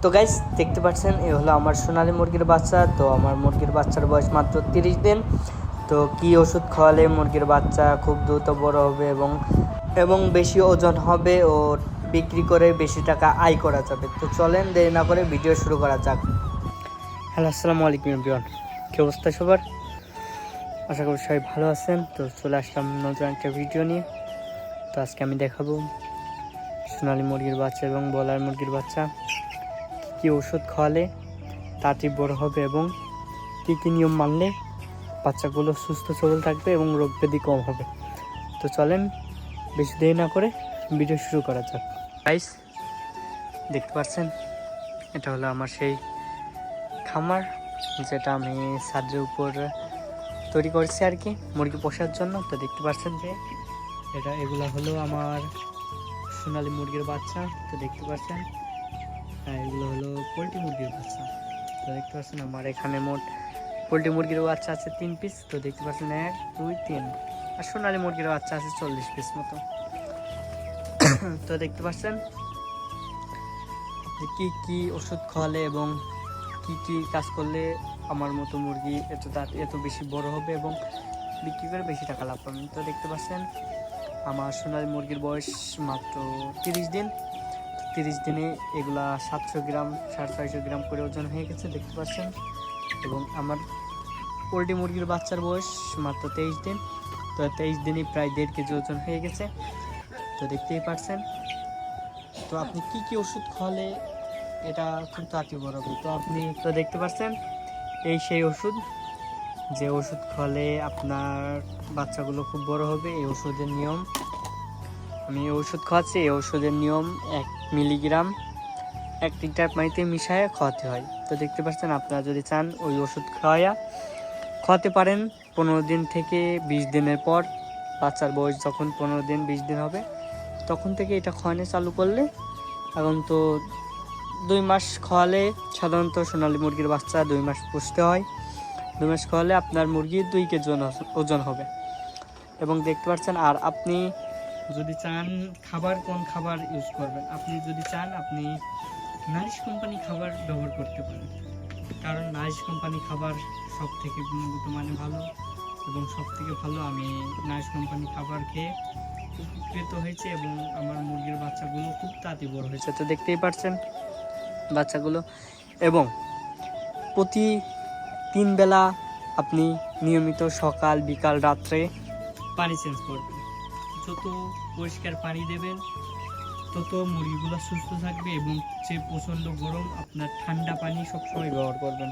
তো গাইস দেখতে পাচ্ছেন এই হলো আমার সোনালী মুরগির বাচ্চা। তো আমার মুরগির বাচ্চার বয়স মাত্র 30 দিন। তো কি ওষুধ খাওয়ালে মুরগির বাচ্চা খুব দ্রুত বড় হবে এবং বেশি ওজন হবে ও বিক্রি করে বেশি টাকা আয় করা যাবে। তো চলেন দেরি না করে ভিডিও শুরু করা যাক। হ্যালো, আসসালামু আলাইকুম এভরিওয়ান। কী অবস্থা সবার? আশা করি সবাই ভালো আছেন। তো চলে আসলাম নতুন একটা ভিডিও নিয়ে। তো আজকে আমি দেখাবো সোনালী মুরগির বাচ্চা এবং ব্রয়লার মুরগির বাচ্চা কী ওষুধ খাওয়ালে তাড়াতাড়ি বড় হবে এবং কী কী নিয়ম মানলে বাচ্চাগুলো সুস্থ সবল থাকবে এবং রোগ ব্যাধি কম হবে। তো চলেন বেশি দেরি না করে ভিডিও শুরু করা যাক। গাইস দেখতে পাচ্ছেন এটা হলো আমার সেই খামার, যেটা আমি ছাদের উপর তৈরি করেছি আর কি মুরগি পোষার জন্য। তো দেখতে পাচ্ছেন যে এগুলো হলো আমার সোনালী মুরগির বাচ্চা। তো দেখতে পাচ্ছেন এগুলো হলো পোলট্রি মুরগির বাচ্চা। তো দেখতে পাচ্ছেন আমার এখানে মোট পোলট্রি মুরগির বাচ্চা আছে 3 পিস। তো দেখতে পাচ্ছেন 1 2 3, আর সোনালী মুরগির বাচ্চা আছে 40 পিস মতো। তো দেখতে পাচ্ছেন কি কি ওষুধ খাওয়ালে এবং কি কি কাজ করলে আমার মতো মুরগি এত বেশি বড় হবে এবং বিক্রি করে বেশি টাকা লাভ পাবেন। তো দেখতে পাচ্ছেন আমার সোনালী মুরগির বয়স মাত্র 30 দিন। 30 দিনে এগুলা 700 গ্রাম 650 গ্রাম করে ওজন হয়ে গেছে দেখতে পাচ্ছেন। এবং আমার পোলট্রি মুরগির বাচ্চার বয়স মাত্র 23 দিন। তো 23 দিনে প্রায় 1.5 কেজি ওজন হয়ে গেছে। তো দেখতেই পাচ্ছেন। তো আপনি কি কি ওষুধ খাওয়ালে এটা খুব তাড়াতাড়ি বড় হবে, তো আপনি তো দেখতে পাচ্ছেন এই সেই ওষুধ, যে ওষুধ খাওয়ালে আপনার বাচ্চাগুলো খুব বড় হবে। এই ওষুধের নিয়ম, আমি এই ওষুধ খাওয়াচ্ছি। এই ওষুধের নিয়ম 1 মিলিগ্রাম 1 লিটার পানিতে মিশিয়ে খাওয়াতে হয়। তো দেখতে পাচ্ছেন আপনারা যদি চান ওই ওষুধ খাওয়াতে পারেন 15 দিন থেকে 20 দিনের পর। বাচ্চার বয়স যখন 15 দিন 20 দিন হবে তখন থেকে এটা খাওয়ানো চালু করলে, এখন তো 2 মাস খাওয়ালে সাধারণত সোনালী মুরগির বাচ্চা 2 মাস পুষতে হয়। 2 মাস খাওয়ালে আপনার মুরগির 2 কেজি ওজন হবে। এবং দেখতে পাচ্ছেন, আর আপনি যদি চান কোন খাবার ইউজ করবেন, আপনি যদি চান আপনি নারিশ কোম্পানি খাবার ব্যবহার করতে পারেন, কারণ নারিশ কোম্পানি খাবার সব থেকে গুণগত মানে ভালো এবং সব থেকে ভালো। আমি নারিশ কোম্পানি খাবার খেয়ে উপকৃত হয়েছে এবং আমার মুরগির বাচ্চাগুলো খুব তাড়াতাড়ি বড় হয়েছে। তো দেখতেই পাচ্ছেন বাচ্চাগুলো। এবং প্রতি 3 বেলা আপনি নিয়মিত সকাল বিকাল রাত্রে পানি চেঞ্জ করবেন। যত পরিষ্কার পানি দেবেন তত মুরগিগুলো সুস্থ থাকবে। এবং যে প্রচণ্ড গরম, আপনার ঠান্ডা পানি সবসময় ব্যবহার করবেন।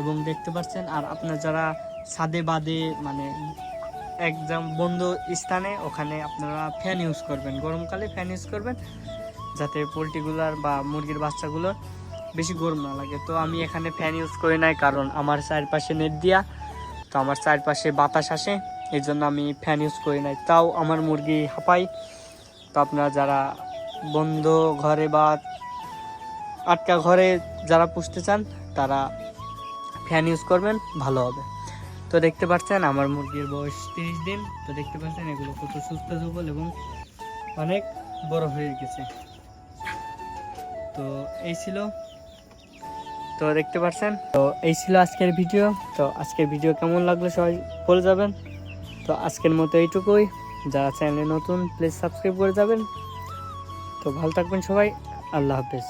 এবং দেখতে পাচ্ছেন, আর আপনার যারা ছাদে বাদে মানে একদম বন্ধ স্থানে, ওখানে আপনারা ফ্যান ইউজ করবেন। গরমকালে ফ্যান ইউজ করবেন যাতে পোলট্রিগুলার বা মুরগির বাচ্চাগুলোর বেশি গরম না লাগে। তো আমি এখানে ফ্যান ইউজ করি নাই, কারণ আমার চারপাশে নেট দিয়া, তো আমার চারপাশে বাতাস আসে, এই জন্য আমি ফ্যান ইউজ করি নাই। তাও আমার মুরগি হাঁপায়। তো আপনারা যারা বন্ধ ঘরে বা আটকা ঘরে যারা পুষতে চান তারা ফ্যান ইউজ করবেন, ভালো হবে। তো দেখতে পাচ্ছেন আমার মুরগির বয়স 30 দিন। তো দেখতে পাচ্ছেন এগুলো কত সুস্থ সবল এবং অনেক বড় হয়ে গেছে। তো দেখতে পাচ্ছেন, তো এই ছিল আজকের ভিডিও। তো আজকের ভিডিও কেমন লাগলো সবাই বলে যাবেন। তো আজকের মতো এইটুকুই। যারা চ্যানেলে নতুন প্লিজ সাবস্ক্রাইব করে যাবেন। তো ভালো থাকবেন সবাই, আল্লাহ হাফেজ।